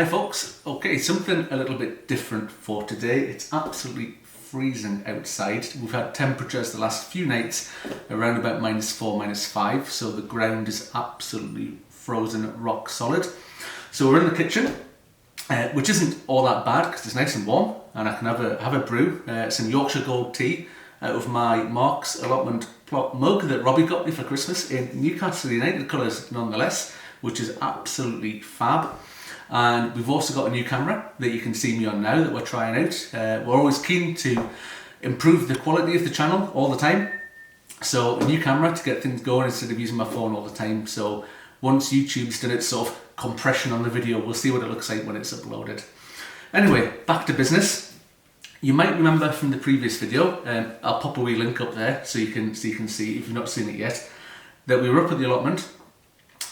Hi folks, okay, something a little bit different for today. It's absolutely freezing outside. We've had temperatures the last few nights around about -4, -5, so the ground is absolutely frozen rock solid. So we're in the kitchen, which isn't all that bad because it's nice and warm and I can have a brew, some Yorkshire Gold tea out of my Mark's Allotment plot mug that Robbie got me for Christmas in Newcastle United colours nonetheless, which is absolutely fab. And we've also got a new camera that you can see me on now that we're trying out. We're always keen to improve the quality of the channel all the time. So a new camera to get things going instead of using my phone all the time. So once YouTube's done its sort of compression on the video, we'll see what it looks like when it's uploaded. Anyway, back to business. You might remember from the previous video, I'll pop a wee link up there so you can see if you've not seen it yet, that we were up at the allotment.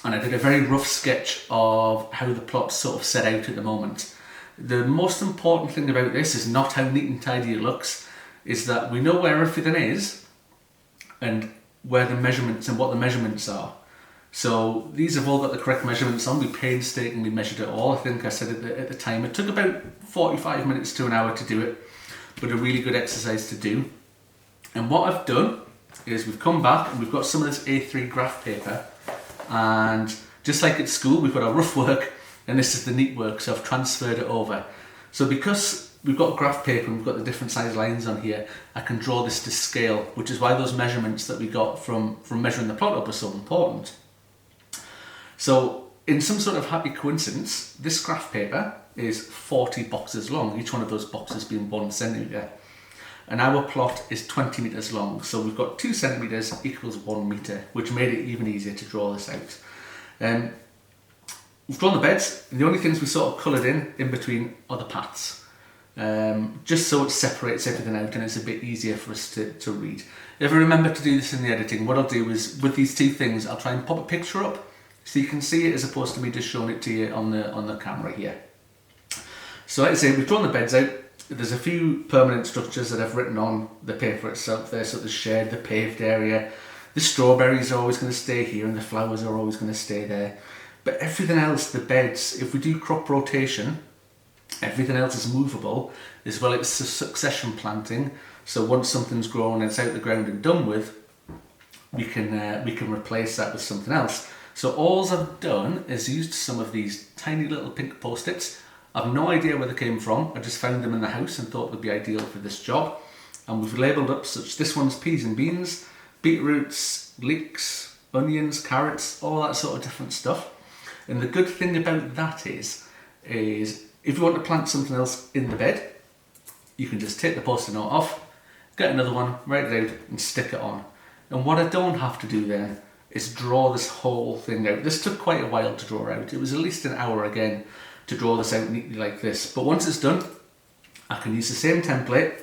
And I did a very rough sketch of how the plot's sort of set out at the moment. The most important thing about this is not how neat and tidy it looks, is that we know where everything is and where the measurements and what the measurements are. So these have all got the correct measurements on. We painstakingly measured it all. I think I said at the time. It took about 45 minutes to an hour to do it, but a really good exercise to do. And what I've done is we've come back and we've got some of this A3 graph paper. And just like at school, we've got our rough work and this is the neat work, so I've transferred it over. So because we've got graph paper and we've got the different size lines on here, I can draw this to scale, which is why those measurements that we got from measuring the plot up are so important. So in some sort of happy coincidence, this graph paper is 40 boxes long, each one of those boxes being 1 centimetre. And our plot is 20 metres long, so we've got 2 centimetres equals 1 metre, which made it even easier to draw this out. We've drawn the beds, and the only things we sort of coloured in between are the paths, just so it separates everything out and it's a bit easier for us to read. If I remember to do this in the editing, what I'll do is, with these two things, I'll try and pop a picture up so you can see it as opposed to me just showing it to you on the camera here. So like I say, we've drawn the beds out. There's a few permanent structures that I've written on the paper itself there, so the shed, the paved area. The strawberries are always going to stay here and the flowers are always going to stay there. But everything else, the beds, if we do crop rotation, everything else is movable, as well as succession planting. So once something's grown and it's out the ground and done with, we can replace that with something else. So all I've done is used some of these tiny little pink post-its. I've no idea where they came from. I just found them in the house and thought they'd be ideal for this job. And we've labelled up such. This one's peas and beans, beetroots, leeks, onions, carrots, all that sort of different stuff. And the good thing about that is if you want to plant something else in the bed, you can just take the post-it note off, get another one, write it out and stick it on. And what I don't have to do then is draw this whole thing out. This took quite a while to draw out. It was at least an hour again to draw this out neatly like this. But once it's done, I can use the same template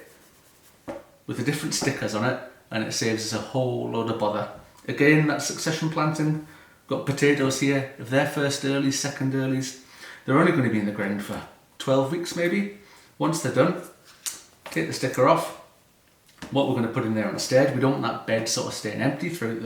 with the different stickers on it and it saves us a whole load of bother. Again, that succession planting, got potatoes here. If they're first earlies, second earlies, they're only going to be in the ground for 12 weeks maybe. Once they're done, take the sticker off. What we're going to put in there instead, we don't want that bed sort of staying empty throughout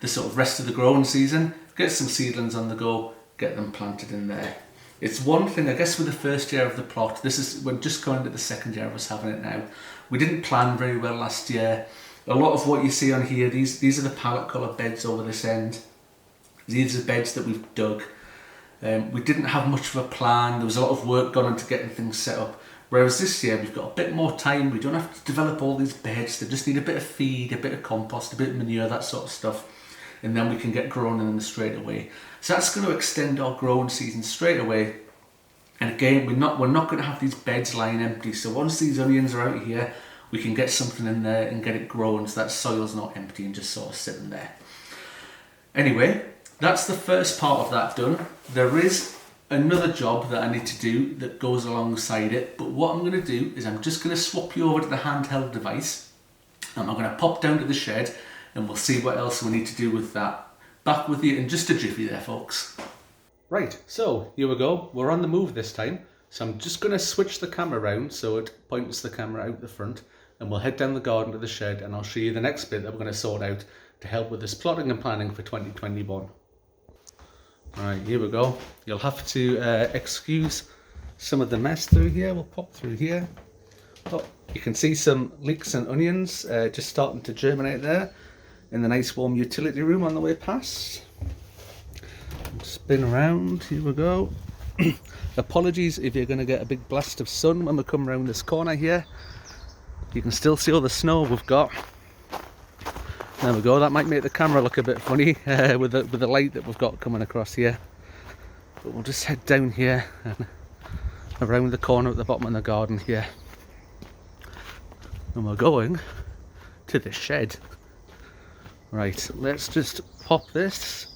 the sort of rest of the growing season. Get some seedlings on the go, get them planted in there. It's one thing, I guess, with the first year of the plot. We're just going to the second year of us having it now. We didn't plan very well last year. A lot of what you see on here, these are the palette colour beds over this end. These are beds that we've dug. We didn't have much of a plan. There was a lot of work gone into getting things set up. Whereas this year we've got a bit more time. We don't have to develop all these beds. They just need a bit of feed, a bit of compost, a bit of manure, that sort of stuff. And then we can get growing in them straight away. So that's going to extend our growing season straight away. And again, we're not going to have these beds lying empty. So once these onions are out here, we can get something in there and get it growing so that soil's not empty and just sort of sitting there. Anyway, that's the first part of that done. There is another job that I need to do that goes alongside it. But what I'm going to do is I'm just going to swap you over to the handheld device. And I'm going to pop down to the shed and we'll see what else we need to do with that. Back with you in just a jiffy there, folks. Right, so here we go. We're on the move this time. So I'm just going to switch the camera around so it points the camera out the front and we'll head down the garden to the shed and I'll show you the next bit that we're going to sort out to help with this plotting and planning for 2021. Right, here we go. You'll have to excuse some of the mess through here. We'll pop through here. Oh, you can see some leeks and onions just starting to germinate there in the nice warm utility room on the way past. Spin around, here we go. Apologies if you're going to get a big blast of sun when we come around this corner here. You can still see all the snow we've got. There we go, that might make the camera look a bit funny with the light that we've got coming across here. But we'll just head down here and around the corner at the bottom of the garden here. And we're going to the shed. Right, let's just pop this.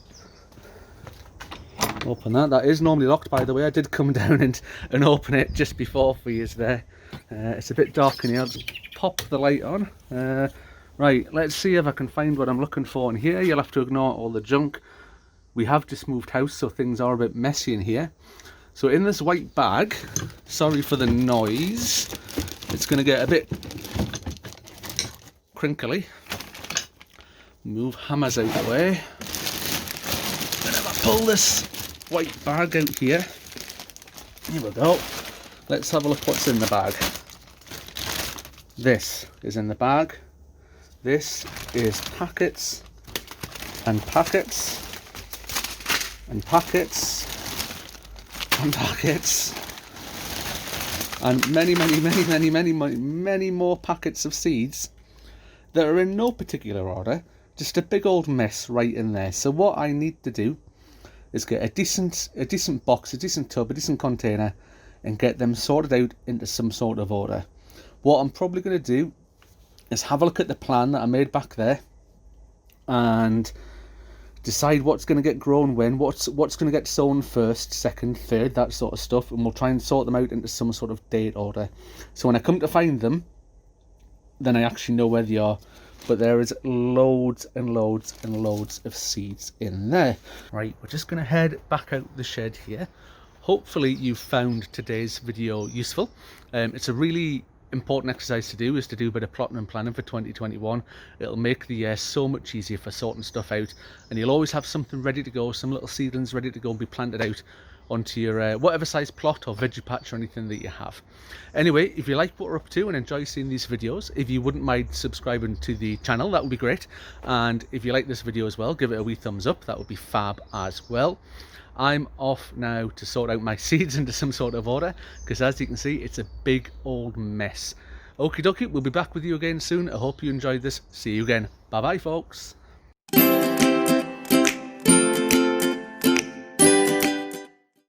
Open that. That is normally locked, by the way. I did come down and open it just before for you there. It's a bit dark in here. I'll just pop the light on. Right, let's see if I can find what I'm looking for in here. You'll have to ignore all the junk. We have just moved house, so things are a bit messy in here. So in this white bag, sorry for the noise, it's going to get a bit crinkly. Move hammers out the way. And if I pull this white bag out here we go. Let's have a look what's in the bag. This is in the bag. This is packets and packets and packets and packets and many more packets of seeds that are in no particular order, just a big old mess right in there. So what I need to do is get a decent box, a decent tub, a decent container, and get them sorted out into some sort of order. What I'm probably going to do is have a look at the plan that I made back there and decide what's going to get grown when, what's going to get sown first, second, third, that sort of stuff, and we'll try and sort them out into some sort of date order. So when I come to find them, then I actually know where they are. But there is loads and loads and loads of seeds in there. Right, we're just going to head back out the shed here. Hopefully you've found today's video useful. It's a really important exercise to do, is to do a bit of plotting and planning for 2021. It'll make the year so much easier for sorting stuff out, and you'll always have something ready to go, some little seedlings ready to go and be planted out onto your whatever size plot or veggie patch or anything that you have. Anyway, if you like what we're up to and enjoy seeing these videos, if you wouldn't mind subscribing to the channel, that would be great. And if you like this video as well, give it a wee thumbs up, that would be fab as well. I'm off now to sort out my seeds into some sort of order, because as you can see, it's a big old mess. Okie dokie, we'll be back with you again soon. I hope you enjoyed this. See you again. Bye bye, folks.